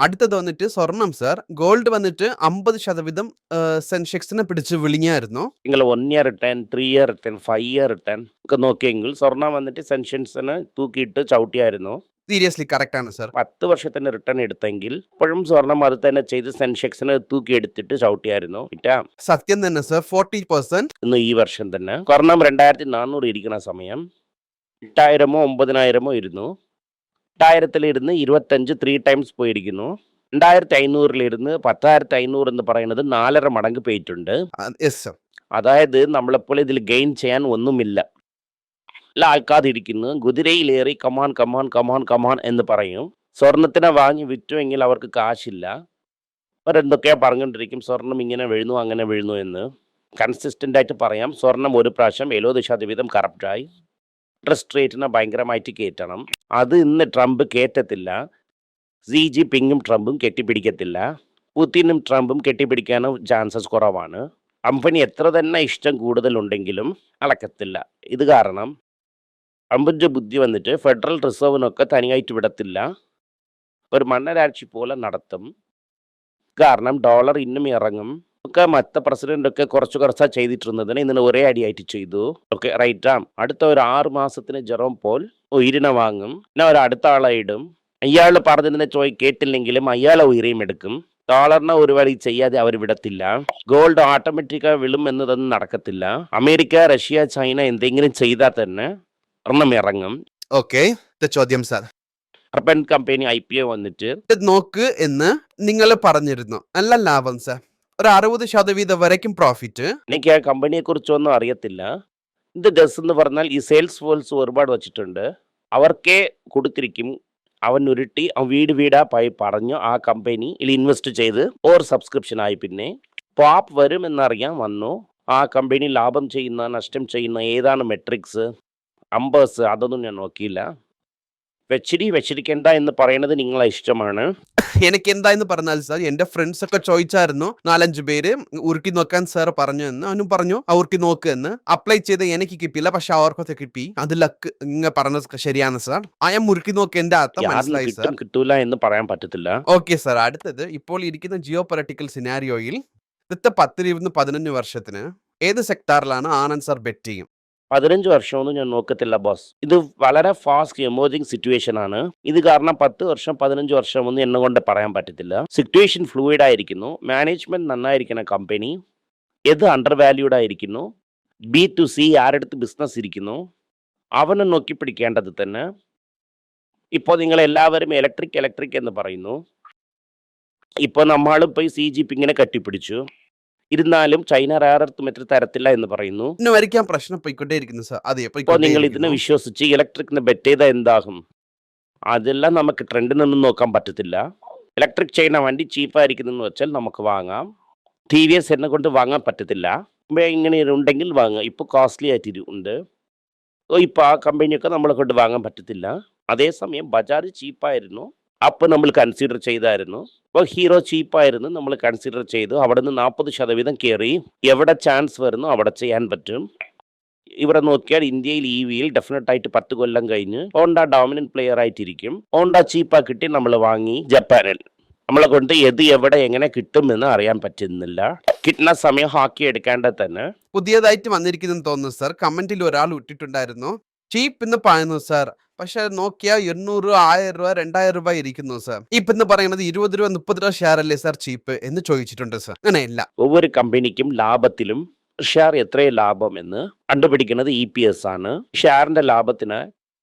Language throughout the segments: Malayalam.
അടുത്തത് വന്നിട്ട് സ്വർണം സർ. ഗോൾഡ് വന്നിട്ട് 50% സെൻസെക്സിനെ പിടിച്ച് വിളിഞ്ഞായിരുന്നു. നിങ്ങൾ 1 year return, 3 year return, 5 year return ഒക്കെ നോക്കിയെങ്കിൽ സ്വർണം വന്നിട്ട് സെൻഷൻസിന് തൂക്കിയിട്ട് ചവിട്ടിയായിരുന്നു. സീരിയസ്ലി കറക്റ്റ് ആണ് സർ. 10 വർഷത്തിന് റിട്ടേൺ എടുത്തെങ്കിൽ ഇപ്പോഴും സ്വർണം അത് തന്നെ ചെയ്ത് സെൻസെക്സിന് തൂക്കി എടുത്തിട്ട് ചവിട്ടിയായിരുന്നു. സത്യം തന്നെ സർ. 40% ഇന്ന് ഈ വർഷം തന്നെ സ്വർണം 2400 ഇരിക്കുന്ന സമയം 8000-ഓ 9000-ഓ ഇരുന്നു. 8000-ലിരുന്ന് 25 3 ടൈംസ് പോയിരിക്കുന്നു. 2500-ലിരുന്ന് 10500 എന്ന് പറയുന്നത് 4.5 മടങ്ങ് പോയിട്ടുണ്ട്. Yes sir. അതായത് നമ്മളെപ്പോലെ ഇതിൽ ഗെയിൻ ചെയ്യാൻ ഒന്നുമില്ല. ആൾക്കാതിരിക്കുന്നു, കുതിരയിലേറി കമാൻ കമാൻ കമാൻ കമാൻ എന്ന് പറയും. സ്വർണത്തിനെ വാങ്ങി വിറ്റുവെങ്കിൽ അവർക്ക് കാശില്ല. അവരെന്തൊക്കെയാ പറഞ്ഞുകൊണ്ടിരിക്കും, സ്വർണം ഇങ്ങനെ വീഴുന്നു അങ്ങനെ വീഴുന്നു എന്ന്. കൺസിസ്റ്റൻ്റ് ആയിട്ട് പറയാം, സ്വർണം ഒരു പ്രാവശ്യം 70% കറപ്റ്റായി. ഇൻട്രസ്റ്റ് റേറ്റിനെ ഭയങ്കരമായിട്ട് കയറ്റണം. അത് ഇന്ന് ട്രംപ് കയറ്റത്തില്ല. സി ജി പിങ്ങും ട്രംപും കെട്ടിപ്പിടിക്കത്തില്ല. പുതിനും ട്രംപും കെട്ടിപ്പിടിക്കാനും ചാൻസസ് കുറവാണ്. കമ്പനി എത്ര തന്നെ ഇഷ്ടം കൂടുതലുണ്ടെങ്കിലും അളക്കത്തില്ല. ഇത് കാരണം ട്രംപിൻ്റെ ബുദ്ധി വന്നിട്ട് ഫെഡറൽ റിസർവിനൊക്കെ തനിയായിട്ട് വിടത്തില്ല. ഒരു മണ്ണരാഴ്ച പോലെ നടത്തും. കാരണം ഡോളർ ഇന്നും ഇറങ്ങും. ഒക്കെ മറ്റേ പ്രസിഡൻ്റൊക്കെ കുറച്ചാ ചെയ്തിട്ടിരുന്നതിന് ഇന്ന് ഒരേ അടിയായിട്ട് ചെയ്തു. ഓക്കെ റൈറ്റാ. അടുത്ത ഒരു 6 മാസത്തിന് ജെറോം പോൾ ഉയരിനെ വാങ്ങും. പിന്നെ ഒരു അടുത്ത ആളെ ഇടും. അയാൾ പറഞ്ഞതിനെ കേട്ടില്ലെങ്കിലും അയാളെ ഉയരെയും എടുക്കും. ഡോളറിനെ ഒരു വഴി ചെയ്യാതെ അവർ വിടത്തില്ല. ഗോൾഡ് ഓട്ടോമാറ്റിക്കായി വിളും എന്നതൊന്നും നടക്കത്തില്ല. അമേരിക്ക, റഷ്യ, ചൈന എന്തെങ്കിലും ചെയ്താൽ തന്നെ ഒരെണ്ണം ഇറങ്ങും. ഓക്കെ, ചോദ്യം സാർ. അർബൻ കമ്പനി IPO വന്നിട്ട് നോക്ക് എന്ന് നിങ്ങൾ പറഞ്ഞിരുന്നു. നല്ല ലാഭം സാർ. ഒരു 60% വരയ്ക്കും പ്രോഫിറ്റ്. എനിക്ക് ആ കമ്പനിയെ കുറിച്ചൊന്നും അറിയത്തില്ല. ഇത് ഡസ് എന്ന് പറഞ്ഞാൽ ഈ സെയിൽസ് ഫോഴ്സ് ഒരുപാട് വെച്ചിട്ടുണ്ട്. അവർക്കേ കൊടുത്തിരിക്കും. അവൻ ഉരുട്ടി വീട് വീടാ പോയി പറഞ്ഞു ആ കമ്പനിയിൽ ഇൻവെസ്റ്റ് ചെയ്ത് സബ്സ്ക്രിപ്ഷൻ ആയി. പിന്നെ പോപ്പ് വരും എന്നറിയാൻ വന്നു. ആ കമ്പനി ലാഭം ചെയ്യുന്ന നഷ്ടം ചെയ്യുന്ന ഏതാണ് മെട്രിക്സ്, നമ്പേഴ്സ് അതൊന്നും ഞാൻ നോക്കിയില്ല. വെച്ചിരിക്കേണ്ട എന്ന് പറയുന്നത് നിങ്ങളെ ഇഷ്ടമാണ്. എനിക്ക് എന്താന്ന് പറഞ്ഞാൽ സാർ, എന്റെ ഫ്രണ്ട്സ് ഒക്കെ ചോദിച്ചായിരുന്നു. 4-5 പേര് ഉരുക്കി നോക്കാൻ സാർ പറഞ്ഞു എന്ന്. അവനും പറഞ്ഞു ഉരുക്കി നോക്ക് എന്ന്. അപ്ലൈ ചെയ്ത് എനിക്ക് കിട്ടിയില്ല, പക്ഷെ അവർക്കൊക്കെ കിട്ടി. അത് ലക്ക്. ഇങ്ങനെ പറഞ്ഞത് ശരിയാണ് സാർ. ഉരുക്കി നോക്ക് എന്റെ അർത്ഥം മനസ്സിലായി സാർ. കിട്ടൂല എന്ന് പറയാൻ പറ്റത്തില്ല. Okay sir. അടുത്തത്, ഇപ്പോൾ ഇരിക്കുന്ന ജിയോ പൊളിറ്റിക്കൽ സിനാരിയോയിൽ 10-15 വർഷത്തിന് ഏത് സെക്ടറിലാണ് ആനന്ദ് സാർ ബെറ്റ് ചെയ്യും? 15 വർഷമൊന്നും ഞാൻ നോക്കത്തില്ല ബോസ്. ഇത് വളരെ ഫാസ്റ്റ് എമേർജിങ് സിറ്റുവേഷൻ ആണ്. ഇത് കാരണം 10 വർഷം 15 വർഷം ഒന്നും എന്നെ കൊണ്ട് പറയാൻ പറ്റത്തില്ല. സിറ്റുവേഷൻ ഫ്ലൂയിഡ് ആയിരിക്കുന്നു. മാനേജ്മെന്റ് നന്നായിരിക്കുന്ന കമ്പനി ഏത് അണ്ടർ വാല്യൂഡ് ആയിരിക്കുന്നു. B2C ആരടുത്ത് ബിസിനസ് ഇരിക്കുന്നു അവനെ നോക്കി പിടിക്കേണ്ടത് തന്നെ. ഇപ്പോൾ നിങ്ങൾ എല്ലാവരും ഇലക്ട്രിക് എന്ന് പറയുന്നു. ഇപ്പോൾ നമ്മളും പോയി CGP ഇങ്ങനെ കട്ടിപ്പിടിച്ചു. ഇരുന്നാലും ചൈന റയർ മെറ്റൽ തരത്തില്ല എന്ന് പറയുന്നു. പ്രശ്നം പോയിക്കൊണ്ടേയിരിക്കുന്നു സാർ. ഇപ്പോൾ നിങ്ങൾ ഇതിനെ വിശ്വസിച്ച് ഇലക്ട്രിക്കിന് ബെറ്റ് ചെയ്താൽ എന്താകും? അതെല്ലാം നമുക്ക് ട്രെൻഡിൽ നിന്നും നോക്കാൻ പറ്റത്തില്ല. ഇലക്ട്രിക് ചൈന വണ്ടി ചീപ്പായിരിക്കുന്നെന്ന് വെച്ചാൽ നമുക്ക് വാങ്ങാം. TVS എന്നെ കൊണ്ട് വാങ്ങാൻ പറ്റത്തില്ല. ഇങ്ങനെ ഉണ്ടെങ്കിൽ വാങ്ങാം. ഇപ്പോൾ കോസ്റ്റ്ലി ആയിട്ട് ഉണ്ട്. ഇപ്പോൾ ആ കമ്പനിയൊക്കെ നമ്മളെ കൊണ്ട് വാങ്ങാൻ പറ്റത്തില്ല. അതേസമയം ബജാജ് ചീപ്പായിരുന്നു, അപ്പോൾ നമ്മൾ കൺസിഡർ ചെയ്തായിരുന്നു. ഇപ്പോൾ ഹീറോ ചീപ്പായിരുന്നു, നമ്മൾ കൺസിഡർ ചെയ്തു. അവിടെ നിന്ന് 40% കയറി. എവിടെ ചാൻസ് വരുന്നു അവിടെ ചെയ്യാൻ പറ്റും. ഇവിടെ നോക്കിയാൽ ഇന്ത്യയിൽ EVയിൽ ഡെഫിനറ്റായിട്ട് 10 കൊല്ലം കഴിഞ്ഞ് ഹോണ്ട ഡോമിനന്റ് പ്ലെയർ ആയിട്ടിരിക്കും. ഹോണ്ട ചീപ്പാ കിട്ടി നമ്മൾ വാങ്ങി. ജപ്പാനിൽ നമ്മളെ കൊണ്ട് എവിടെ എങ്ങനെ കിട്ടുമെന്ന് അറിയാൻ പറ്റുന്നില്ല. കിട്ടുന്ന സമയം ഹാക്കി എടുക്കേണ്ടത് തന്നെ. പുതിയതായിട്ട് വന്നിരിക്കുന്നു തോന്നുന്നു സാർ. കമന്റിൽ ഒരാൾ ഇട്ടിട്ടുണ്ടായിരുന്നു ചീപ്പ് എന്ന് പറയുന്നു സാർ. പക്ഷെ നോക്കിയാൽ 800, 1000 രൂപ, 2000 രൂപ ഇരിക്കുന്നു സാർ. ഇപ്പൊ എന്ന് പറയുന്നത് 20 രൂപ 30 രൂപ ഷെയർ അല്ലേ സാർ ചീപ്പ് എന്ന് ചോദിച്ചിട്ടുണ്ട് സാർ. അങ്ങനെയല്ല. ഒവ്വൊരു കമ്പനിക്കും ലാഭത്തിലും ഷെയർ എത്രയും ലാഭം എന്ന് കണ്ടുപിടിക്കുന്നത് EPS ആണ്. ഷെയറിന്റെ ലാഭത്തിന്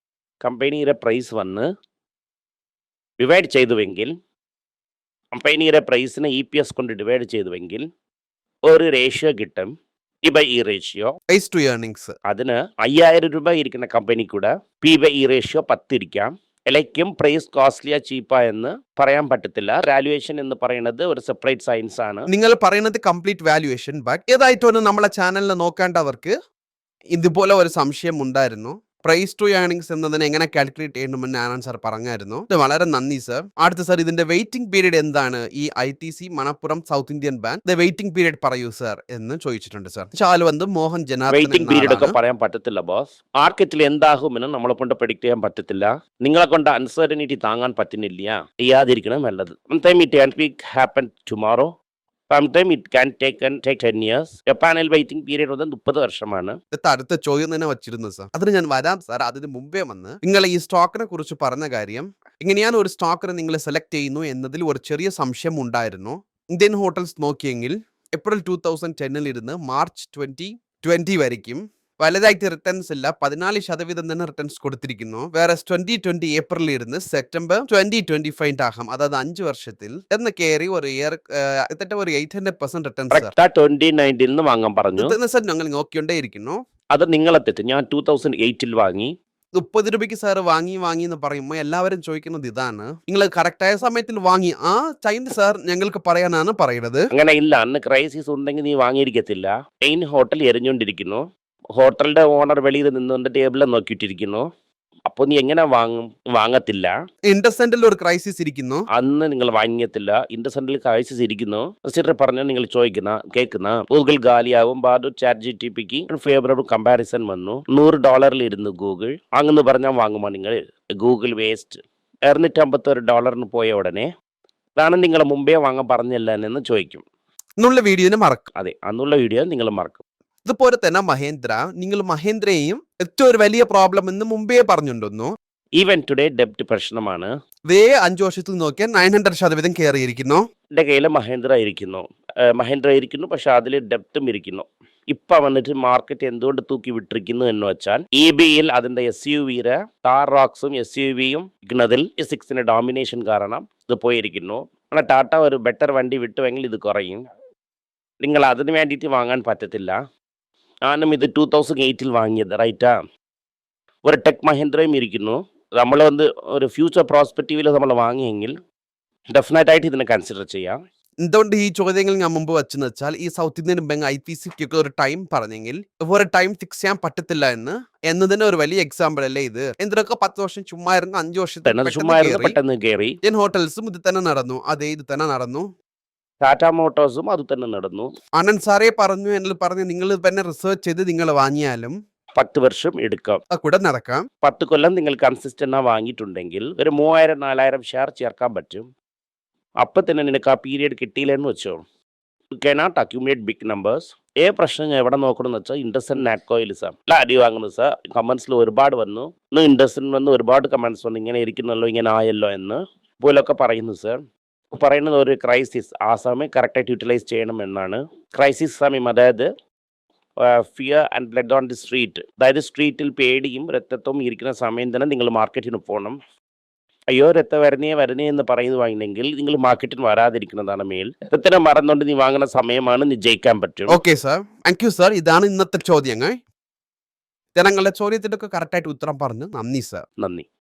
കമ്പനിയുടെ പ്രൈസ് വന്ന് ഡിവൈഡ് ചെയ്തുവെങ്കിൽ, കമ്പനിയുടെ പ്രൈസിനെ EPS കൊണ്ട് ഡിവൈഡ് ചെയ്തുവെങ്കിൽ ഒരു റേഷ്യോ കിട്ടും. P/E ratio. Price to earnings. അതിന് 5000 രൂപ ഇരിക്കുന്ന കമ്പനി കൂടെ P/E റേഷ്യോ 10 ഇരിക്കാം. ഇലയ്ക്കും പ്രൈസ് കോസ്റ്റ്ലിയാ ചീപ്പാ എന്ന് പറയാൻ പറ്റത്തില്ല. വാല്യുവേഷൻ എന്ന് പറയുന്നത് ഒരു സെപ്പറേറ്റ് സയൻസ് ആണ്. നിങ്ങൾ പറയുന്നത് കംപ്ലീറ്റ് വാല്യുവേഷൻ. ബട്ട് ഏതായിട്ടൊന്നും നമ്മളെ ചാനലിൽ നോക്കേണ്ടവർക്ക് ഇതുപോലെ ഒരു സംശയം ഉണ്ടായിരുന്നു. പ്രൈസ് ടു ഏർണിംഗ്സ് എന്നതിനെ എങ്ങനെ കാൽക്കുലേറ്റ് ചെയ്യണമെന്ന് ആനന്ദ് സാർ പറഞ്ഞായിരുന്നു. ഇത് വളരെ നന്ദി സർ. അടുത്ത സാർ, ഇതിന്റെ വെയിറ്റിംഗ് പീരീഡ് എന്താണ്? ഈ ITC Manappuram South Indian Bank waiting period പറയൂ സർ എന്ന് ചോദിച്ചിട്ടുണ്ട് സർ. ചാലുവന്ത് മോഹൻ ജനാർദ്ദനൻ വെയിറ്റിംഗ് പീരീഡ് ഒക്കെ എന്നാണ്. പറയാൻ പറ്റത്തില്ല ബോസ്. മാർക്കറ്റിൽ എന്താകുമെന്ന് നമ്മളെ കൊണ്ട് predict ചെയ്യാൻ പറ്റത്തില്ല. നിങ്ങളെ കൊണ്ട് അൺസർട്ടനിറ്റി താങ്ങാൻ പറ്റുന്നില്ല, ചെയ്യാതിരിക്കണം നല്ലത്. Sometime it can happen tomorrow. Sometime it can take 10 years. ജപ്പാനിൽ വെയിറ്റിംഗ് പീരീഡ് വന്ന് 30 വർഷമാണ്. ഇത് അടുത്ത ചോദ്യം തന്നെ വച്ചിരുന്നു സർ. അതിന് ഞാൻ വരാം സർ. അതിന് മുമ്പേ വന്ന് നിങ്ങൾ ഈ സ്റ്റോക്കിനെ കുറിച്ച് പറഞ്ഞ കാര്യം, ഇങ്ങനെയാണ് ഒരു സ്റ്റോക്കിനെ നിങ്ങൾ സെലക്ട് ചെയ്യുന്നു എന്നതിൽ ഒരു ചെറിയ സംശയം ഉണ്ടായിരുന്നു. ഇന്ത്യൻ ഹോട്ടൽസ് നോക്കിയെങ്കിൽ ഏപ്രിൽ 2010 ഇരുന്ന് മാർച്ച് 2020 വരയ്ക്കും വലുതായിട്ട് റിട്ടേൺസ് ഇല്ല. 14% തന്നെ റിട്ടേൺസ് കൊടുത്തിരിക്കുന്നു. വേറെ 2020 ഏപ്രിലിൽ ഇരുന്ന് സെപ്റ്റംബർ 2025 ആകും, അതായത് 5 വർഷത്തിൽ എന്ന് കയറി ഒരു ഇയർ ഒരു 800% റിട്ടേൺസ് സർ. 2019 നിന്ന് വാങ്ങാൻ പറഞ്ഞു. സർ ഞങ്ങൾ നോക്കിക്കൊണ്ടേ ഇരിക്കുന്നു. അത് നിങ്ങളെ തെറ്റ്. ഞാൻ 2008 വാങ്ങി. 30 രൂപയ്ക്ക് സാർ വാങ്ങി എന്ന് പറയുമ്പോൾ എല്ലാവരും ചോദിക്കുന്നത് ഇതാണ്, നിങ്ങൾ കറക്റ്റായ സമയത്തിൽ വാങ്ങി ആ ടൈം സാർ ഞങ്ങൾക്ക് പറയാനാണ് പറയുന്നത്. അങ്ങനെ ഇല്ല. അന്ന് ക്രൈസിസ് ഉണ്ടെങ്കിൽ നീ വാങ്ങിയിരിക്കത്തില്ല. Main hotel എരിഞ്ഞുകൊണ്ടിരിക്കുന്നു. ഹോട്ടലിന്റെ ഓണർ വെളിയിൽ നിന്നുകൊണ്ട് ടേബിളിൽ നോക്കിയിട്ടിരിക്കുന്നു. അപ്പോൾ നീ എങ്ങനെ വാങ്ങും? വാങ്ങത്തില്ല. ഇൻഡസെന്റിൽ ഒരു ക്രൈസിസ് ഇരിക്കുന്നു. അന്ന് നിങ്ങൾ വാങ്ങിയത്തില്ല. ഇൻഡസെന്റിൽ ക്രൈസിസ് ഇരിക്കുന്നു. പറഞ്ഞ നിങ്ങൾ കേൾക്കുന്ന ഗൂഗിൾ ഗാലിയാവും ബാദു ചാറ്റ് GTPക്ക് ഫേവറബിൾ കമ്പാരിസൺ വന്നു. $100 ഇരുന്നു ഗൂഗിൾ. അങ്ങനെ പറഞ്ഞാൽ വാങ്ങുമോ നിങ്ങൾ? Google waste. $251 പോയ ഉടനെ അതാണ് നിങ്ങൾ മുമ്പേ വാങ്ങാൻ പറഞ്ഞില്ല എന്ന് ചോദിക്കും. എന്നുള്ള വീഡിയോനെ മറക്കും. അതെ, അന്നുള്ള വീഡിയോ നിങ്ങൾ മറക്കും. ഇതുപോലെ തന്നെ മഹേന്ദ്ര, നിങ്ങൾ മഹേന്ദ്രയും ഏറ്റവും ഒരു വലിയ പ്രോബ്ലം എന്ന് മുമ്പേ പറഞ്ഞിട്ടുണ്ടെന്നു. ഈവൻ ടുഡേ ഡെപ്റ്റ് പ്രശ്നമാണ്. 5 വർഷത്തിൽ നോക്കിയാൽ 900% കയറിയിരിക്കുന്നു. എൻ്റെ കയ്യിൽ മഹേന്ദ്ര ഇരിക്കുന്നു, പക്ഷെ അതിൽ ഡെപ്റ്റും ഇരിക്കുന്നു. ഇപ്പം വന്നിട്ട് മാർക്കറ്റ് എന്തുകൊണ്ട് തൂക്കി വിട്ടിരിക്കുന്നു എന്ന് വെച്ചാൽ EBയിൽ അതിൻ്റെ SUVയുടെ താർ റോക്സും SUVയും ഇരിക്കുന്നതിൽ 6ന്റെ ഡോമിനേഷൻ കാരണം ഇത് പോയിരിക്കുന്നു. ஆனால் ടാറ്റ ഒരു ബെറ്റർ വണ്ടി വിട്ടുവെങ്കിൽ ഇത് കുറയും. നിങ്ങൾ അതിന് വേണ്ടിയിട്ട് വാങ്ങാൻ പറ്റത്തില്ല. ഞാനും ഇത് 2008 വാങ്ങിയത്, റൈറ്റാ. ഒരു ടെക് മഹേന്ദ്രയും ഇരിക്കുന്നു. നമ്മൾ ഒരു ഫ്യൂച്ചർ പ്രോസ്പെക്റ്റീവിൽ നമ്മൾ വാങ്ങിയെങ്കിൽ ഡെഫിനറ്റായിട്ട് ഇതിനെ കൺസിഡർ ചെയ്യാം. എന്തുകൊണ്ട് ഈ ചോദ്യങ്ങൾ ഞാൻ മുമ്പ് വെച്ചെന്ന് വെച്ചാൽ, ഈ സൗത്ത് ഇന്ത്യൻ ബാങ്ക് ITCക്ക് ഒരു ടൈം പറഞ്ഞെങ്കിൽ ഒരു ടൈം ഫിക്സ് ചെയ്യാൻ പറ്റത്തില്ല എന്നതിന് ഒരു വലിയ എക്സാമ്പിൾ അല്ലേ ഇത്. എന്തൊക്കെ 10 വർഷം ചുമ്മാ ഇരുന്ന് 5 വർഷത്തിൽ പെട്ടെന്ന് കയറി. ഇന്ത്യൻ ഹോട്ടൽസും ഇത് തന്നെ നടന്നു. അതെ, ഇത് തന്നെ നടന്നു. ടാറ്റ മോട്ടോഴ്സും അത് തന്നെ നടന്നു. ആനന്ദ് സാറേ പറഞ്ഞു നിങ്ങൾ തന്നെ റിസർച്ച് ചെയ്ത് നിങ്ങൾ വാങ്ങിയാലും 10 വർഷം എടുക്കാം. കൂടെ നടക്കാം. 10 കൊല്ലം നിങ്ങൾ കൺസിസ്റ്റന്റ് വാങ്ങിയിട്ടുണ്ടെങ്കിൽ ഒരു 3000-4000 ഷെയർ ചേർക്കാൻ പറ്റും. അപ്പം തന്നെ നിനക്ക് ആ പീരിയഡ് കിട്ടിയില്ലെന്ന് വെച്ചോ. You cannot accumulate big numbers. പ്രശ്നം ഞാൻ എവിടെ നോക്കണമെന്ന് വെച്ചാൽ ഇൻഡസൻ നാറ്റ്കോയിലിസം അടി വാങ്ങുന്നു സാർ. കമന്റ്സിൽ ഒരുപാട് വന്നു. ഇൻഡസൻ ഒരുപാട് കമന്റ്സ് വന്നു, ഇങ്ങനെ ഇരിക്കുന്നല്ലോ, ഇങ്ങനെ ആയല്ലോ എന്ന് പോലൊക്കെ പറയുന്നു സാർ. പറയുന്നത് ഒരു ക്രൈസിസ് ആ സമയം കറക്റ്റായിട്ട് യൂട്ടിലൈസ് ചെയ്യണം എന്നാണ്. ക്രൈസിസ് സമയം, അതായത് fear and blood on the street, അതായത് സ്ട്രീറ്റിൽ പേടിയും രക്തത്വവും ഇരിക്കുന്ന സമയം തന്നെ നിങ്ങൾ മാർക്കറ്റിന് പോകണം. അയ്യോ രക്തം വരണേ എന്ന് പറയുവാണെങ്കിൽ നിങ്ങൾ മാർക്കറ്റിന് വരാതിരിക്കുന്നതാണ് മേൽ. രക്തത്തിനെ മറന്നുകൊണ്ട് നീ വാങ്ങുന്ന സമയമാണ് നീ ജയിക്കാൻ പറ്റും. Okay sir, thank you sir. ഇതാണ് ഇന്നത്തെ ചോദ്യങ്ങൾ. ജനങ്ങളുടെ ചോദ്യത്തിനൊക്കെ കറക്റ്റായിട്ട് ഉത്തരം പറഞ്ഞു. നന്ദി സാർ. നന്ദി.